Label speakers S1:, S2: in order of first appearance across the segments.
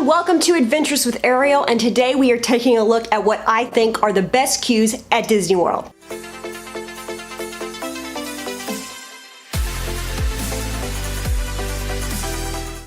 S1: everyone, welcome to Adventures with Ariel, and today we are taking a look at what I think are the best queues at Disney World.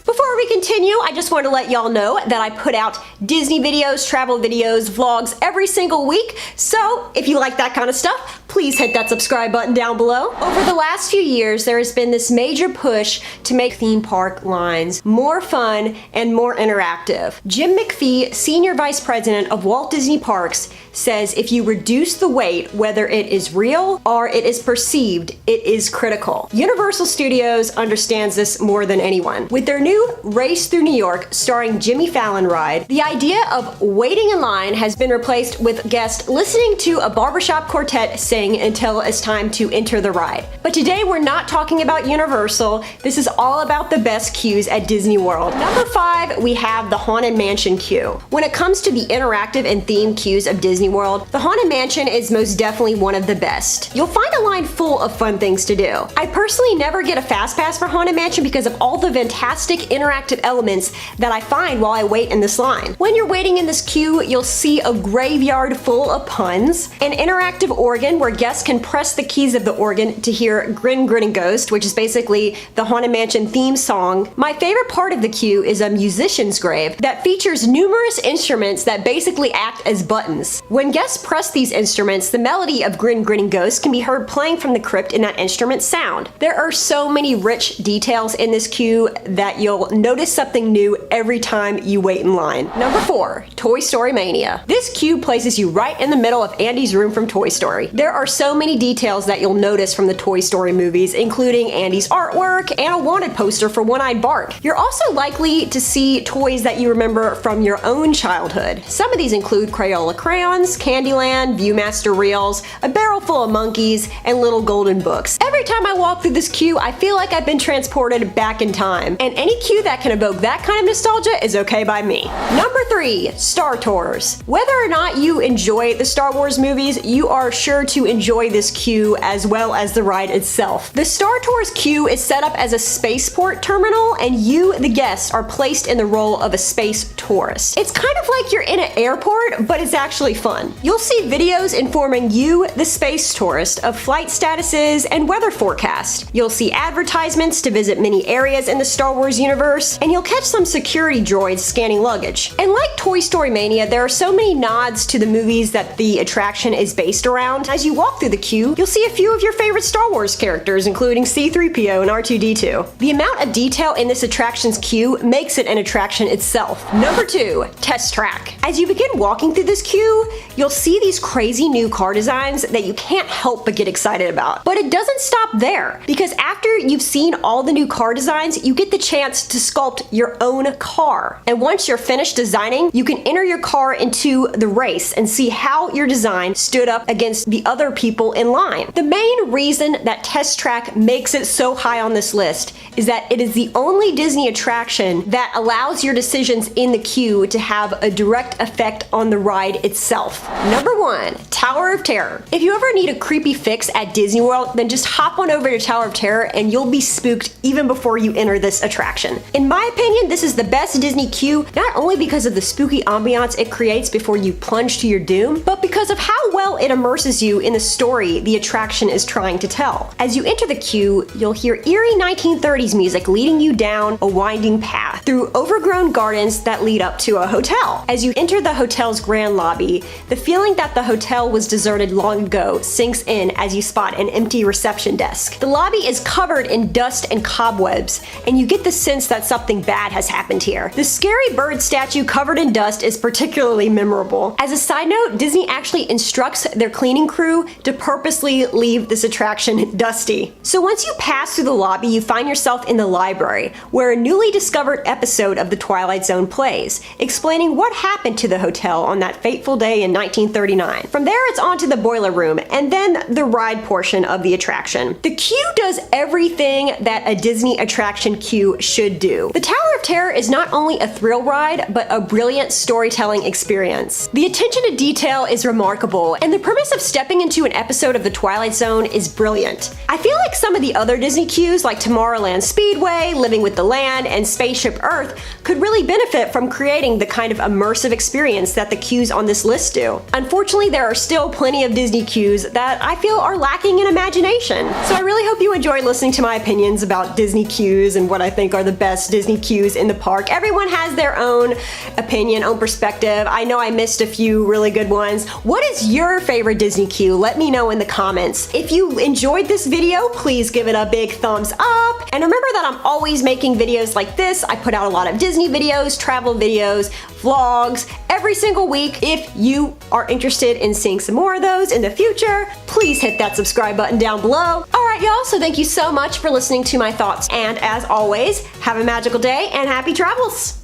S1: Before we continue, I just want to let y'all know that I put out Disney videos, travel videos, vlogs every single week, so if you like that kind of stuff, please hit that subscribe button down below. Over the last few years, there has been this major push to make theme park lines more fun and more interactive. Jim McPhee, Senior Vice President of Walt Disney Parks, says if you reduce the wait, whether it is real or it is perceived, it is critical. Universal Studios understands this more than anyone. With their new Race Through New York starring Jimmy Fallon ride, the idea of waiting in line has been replaced with guests listening to a barbershop quartet sing until it's time to enter the ride. But today we're not talking about Universal. This is all about the best queues at Disney World. Number 5, we have the Haunted Mansion queue. When it comes to the interactive and themed queues of Disney World, the Haunted Mansion is most definitely one of the best. You'll find a line full of fun things to do. I personally never get a fast pass for Haunted Mansion because of all the fantastic interactive elements that I find while I wait in this line. When you're waiting in this queue, you'll see a graveyard full of puns, an interactive organ where guests can press the keys of the organ to hear Grin Grinning Ghost, which is basically the Haunted Mansion theme song. My favorite part of the queue is a musician's grave that features numerous instruments that basically act as buttons. When guests press these instruments, the melody of Grin Grinning Ghost can be heard playing from the crypt in that instrument's sound. There are so many rich details in this queue that you'll notice something new every time you wait in line. Number 4, Toy Story Mania. This queue places you right in the middle of Andy's room from Toy Story. There are so many details that you'll notice from the Toy Story movies, including Andy's artwork and a wanted poster for One-Eyed Bart. You're also likely to see toys that you remember from your own childhood. Some of these include Crayola crayons, Candyland, Viewmaster reels, a barrel full of monkeys, and little golden books. Every time I walk through this queue, I feel like I've been transported back in time, and any queue that can evoke that kind of nostalgia is okay by me. Number 3, Star Tours. Whether or not you enjoy the Star Wars movies, you are sure to enjoy this queue as well as the ride itself. The Star Tours queue is set up as a spaceport terminal, and you, the guest, are placed in the role of a space tourist. It's kind of like you're in an airport, but it's actually fun. You'll see videos informing you, the space tourist, of flight statuses and weather forecast. You'll see advertisements to visit many areas in the Star Wars universe, and you'll catch some security droids scanning luggage. And like Toy Story Mania, there are so many nods to the movies that the attraction is based around. As you walk through the queue, you'll see a few of your favorite Star Wars characters, including C-3PO and R2-D2. The amount of detail in this attraction's queue makes it an attraction itself. Number 2, Test Track. As you begin walking through this queue, you'll see these crazy new car designs that you can't help but get excited about. But it doesn't stop there, because after you've seen all the new car designs, you get the chance to sculpt your own car. And once you're finished designing, you can enter your car into the race and see how your design stood up against the other people in line. The main reason that Test Track makes it so high on this list is that it is the only Disney attraction that allows your decisions in the queue to have a direct effect on the ride itself. Number 1, Tower of Terror. If you ever need a creepy fix at Disney World, then just hop on over to Tower of Terror and you'll be spooked even before you enter this attraction. In my opinion, this is the best Disney queue, not only because of the spooky ambiance it creates before you plunge to your doom, but because of how well it immerses you in the story the attraction is trying to tell. As you enter the queue, you'll hear eerie 1930s music leading you down a winding path through overgrown gardens that lead up to a hotel. As you enter the hotel's grand lobby, the feeling that the hotel was deserted long ago sinks in as you spot an empty reception desk. The lobby is covered in dust and cobwebs, and you get the sense that something bad has happened here. The scary bird statue covered in dust is particularly memorable. As a side note, Disney actually instructs their cleaning crew to purposely leave this attraction dusty. So once you pass through the lobby, you find yourself in the library, where a newly discovered episode of The Twilight Zone plays, explaining what happened to the hotel on that fateful day in 1939. From there, it's on to the boiler room, and then the ride portion of the attraction. The queue does everything that a Disney attraction queue should do. The Tower of Terror is not only a thrill ride, but a a brilliant storytelling experience. The attention to detail is remarkable, and the premise of stepping into an episode of The Twilight Zone is brilliant. I feel like some of the other Disney queues like Tomorrowland Speedway, Living with the Land, and Spaceship Earth could really benefit from creating the kind of immersive experience that the queues on this list do. Unfortunately, there are still plenty of Disney queues that I feel are lacking in imagination. So I really hope you enjoyed listening to my opinions about Disney queues and what I think are the best Disney queues in the park. Everyone has their own opinion, own perspective. I know I missed a few really good ones. What is your favorite Disney queue? Let me know in the comments. If you enjoyed this video, please give it a big thumbs up. And remember that I'm always making videos like this. I put out a lot of Disney videos, travel videos, vlogs every single week. If you are interested in seeing some more of those in the future, please hit that subscribe button down below. Alright y'all, so thank you so much for listening to my thoughts, and as always, have a magical day and happy travels!